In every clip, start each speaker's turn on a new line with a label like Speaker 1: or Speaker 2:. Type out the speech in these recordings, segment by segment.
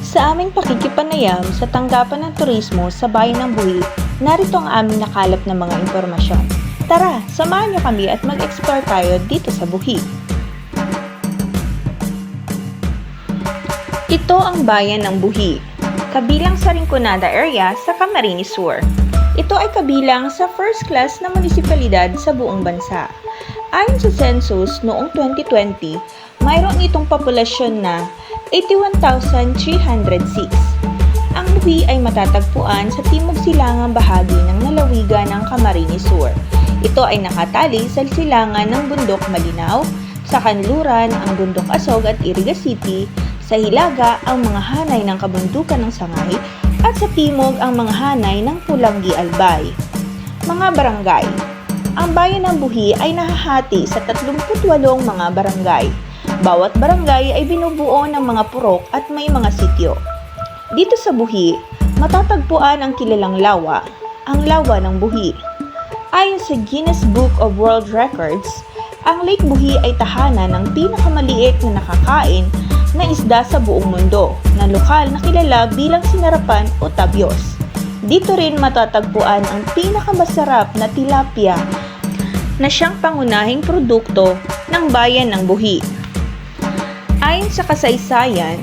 Speaker 1: Sa aming pakikipanayam sa tanggapan ng turismo sa Bayan ng Buhi, narito ang aming nakalap na mga impormasyon. Tara, samahan niyo kami at mag-explore tayo dito sa Buhi. Ito ang Bayan ng Buhi, kabilang sa Rinconada area sa Camarines Sur. Ito ay kabilang sa first class na munisipalidad sa buong bansa. Ayon sa census noong 2020, mayroon itong populasyon na 81,306. Ang Buhi ay matatagpuan sa timog silangang bahagi ng lalawigan ng Camarines Sur. Ito ay nakatali sa silangan ng Bundok Malinaw, sa kanluran ang Bundok Asog at Iriga City, sa hilaga ang mga hanay ng kabundukan ng Sangay, at sa timog ang mga hanay ng Pulangi Albay. Mga barangay. Ang Bayan ng Buhi ay nahahati sa 38 mga barangay. Bawat barangay ay binubuo ng mga purok at may mga sityo. Dito sa Buhi, matatagpuan ang kilalang lawa, ang Lawa ng Buhi. Ayon sa Guinness Book of World Records, ang Lake Buhi ay tahanan ng pinakamaliit na nakakain na isda sa buong mundo, na lokal na kilala bilang sinarapan o tabyos. Dito rin matatagpuan ang pinakamasarap na tilapia na siyang pangunahing produkto ng Bayan ng Buhi. Ayon sa kasaysayan,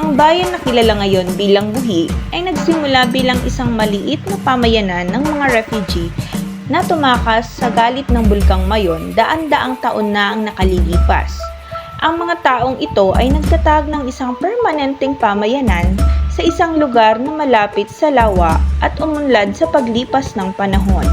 Speaker 1: ang bayan na kilala ngayon bilang Buhi ay nagsimula bilang isang maliit na pamayanan ng mga refugee na tumakas sa galit ng Bulkang Mayon daan-daang taon na ang nakalilipas. Ang mga taong ito ay nagtatag ng isang permanenteng pamayanan sa isang lugar na malapit sa lawa at umunlad sa paglipas ng panahon.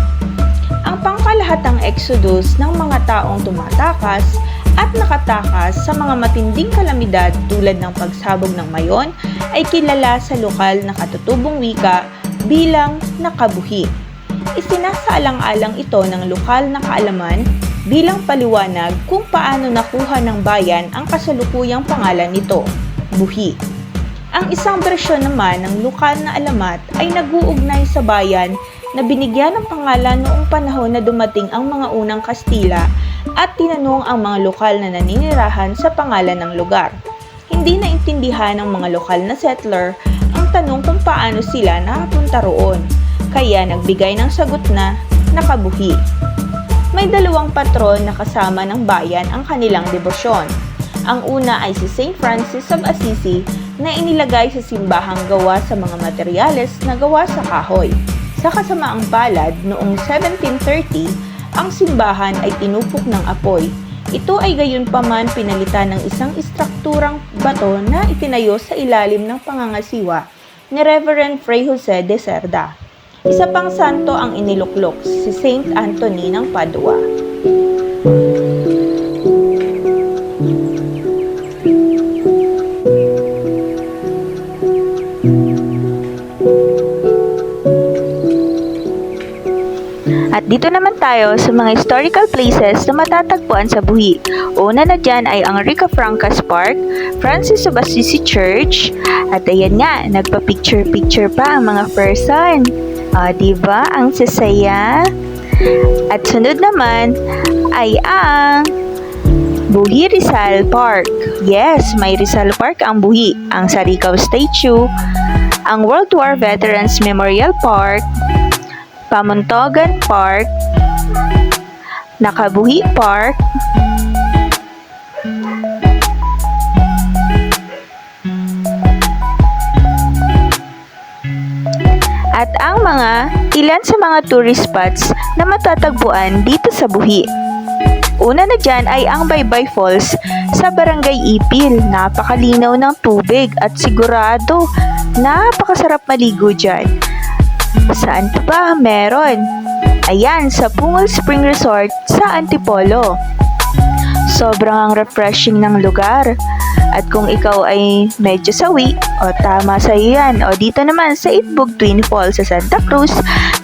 Speaker 1: Ang pangkalahatang exodus ng mga taong tumatakas at nakatakas sa mga matinding kalamidad tulad ng pagsabog ng Mayon ay kilala sa lokal na katutubong wika bilang nakabuhi. Isinasaalang-alang ito ng lokal na kaalaman bilang paliwanag kung paano nakuha ng bayan ang kasalukuyang pangalan nito, Buhi. Ang isang bersyon naman ng lokal na alamat ay nag-uugnay sa bayan na binigyan ng pangalan noong panahon na dumating ang mga unang Kastila at tinanong ang mga lokal na naninirahan sa pangalan ng lugar. Hindi naintindihan ng mga lokal na settler ang tanong kung paano sila nakapunta roon, kaya nagbigay ng sagot na nakabuhi. May dalawang patron na kasama ng bayan ang kanilang debosyon. Ang una ay si St. Francis of Assisi na inilagay sa simbahang gawa sa mga materyales na gawa sa kahoy. Sa kasamaang palad, noong 1730, ang simbahan ay tinupok ng apoy. Ito ay gayunpaman pinalitan ng isang istrukturang bato na itinayo sa ilalim ng pangangasiwa ni Reverend Fray Jose de Cerda. Isa pang santo ang iniluklok, si Saint Anthony ng Padua. At dito naman tayo sa mga historical places na matatagpuan sa Buhi. Una na dyan ay ang Rica Francas Park, Francis of Assisi Church, at ayan nga, nagpa-picture-picture pa ang mga person. Diba? Ang sasaya. At sunod naman ay ang Buhi Rizal Park. Yes, may Rizal Park ang Buhi. Ang Sarikaw Statue, ang World War Veterans Memorial Park, Pamuntogan Park, Nakabuhi Park, at ang ilan sa mga tourist spots na matatagpuan dito sa Buhi. Una na dyan ay ang Baybay Falls sa Barangay Ipil. Napakalinaw ng tubig at sigurado napakasarap maligo dyan. Saan pa ba? Meron. Ayan, sa Pungol Spring Resort sa Antipolo. Sobrang refreshing ng lugar. At kung ikaw ay medyo sawi, tama sa iyo yan. Dito naman sa Itbug Twin Falls sa Santa Cruz,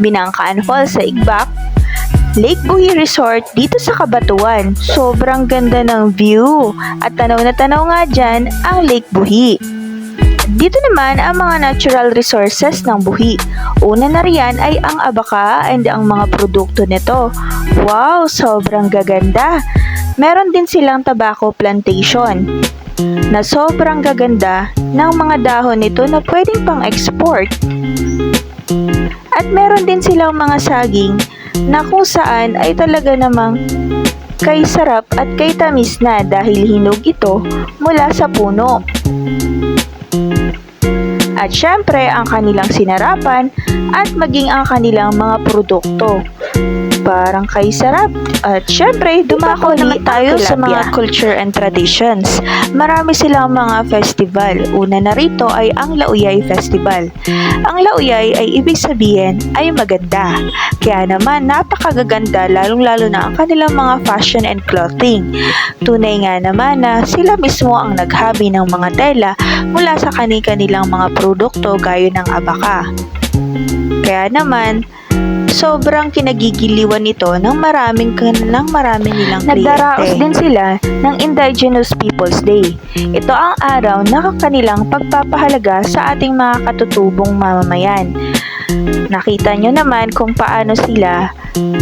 Speaker 1: Binangkaan Falls sa Igbak, Lake Buhi Resort dito sa Cabanatuan. Sobrang ganda ng view. At tanaw na tanaw nga dyan ang Lake Buhi. Dito naman ang mga natural resources ng Buhi. Una na riyan ay ang abaka and ang mga produkto nito. Wow, sobrang gaganda. Meron din silang tobacco plantation na sobrang gaganda ng mga dahon nito na pwedeng pang export. At meron din silang mga saging na kung saan ay talaga namang kay sarap at kay tamis na dahil hinog ito mula sa puno. At syempre ang kanilang sinarapan at maging ang kanilang mga produkto. Parang kay sarap. At syempre, dumako naman tayo sa mga culture and traditions. Marami silang mga festival. Una na rito ay ang Lauyay Festival. Ang Lauyay ay ibig sabihin ay maganda. Kaya naman napakagaganda lalong-lalo na ang kanilang mga fashion and clothing. Tunay nga naman na sila mismo ang naghabi ng mga tela mula sa kanilang mga produkto gaya ng abaka. Kaya naman, sobrang kinagigiliwan nito ng marami nilang kliyente. Nagdaraos din sila ng Indigenous Peoples Day. Ito ang araw na kanilang pagpapahalaga sa ating mga katutubong mamamayan. Nakita nyo naman kung paano sila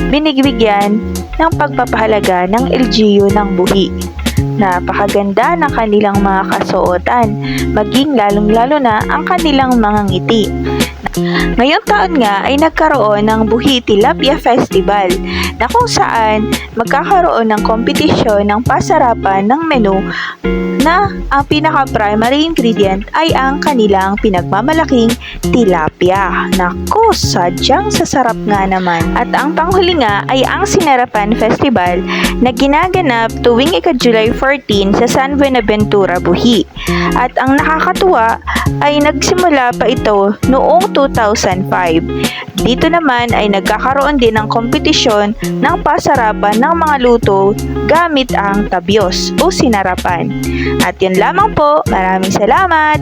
Speaker 1: binibigyan ng pagpapahalaga ng LGU ng buhi. Napakaganda ng kanilang mga kasuotan, maging lalong-lalo na ang kanilang mga ngiti. Ngayong taon nga ay nagkaroon ng Buhi Tilapia Festival na kung saan magkakaroon ng kompetisyon ng pasarapan ng menu na ang pinaka-primary ingredient ay ang kanilang pinagmamalaking tilapia. Naku, sadyang sasarap nga naman. At ang panghuli nga ay ang Sinarapan Festival na ginaganap tuwing ika-July 14 sa San Buenaventura, Buhi. At ang nakakatuwa ay nagsimula pa ito noong 2005. Dito naman ay nagkakaroon din ng kompetisyon ng pasarapan ng mga luto gamit ang tabyos o sinarapan. At yun lamang po. Maraming salamat!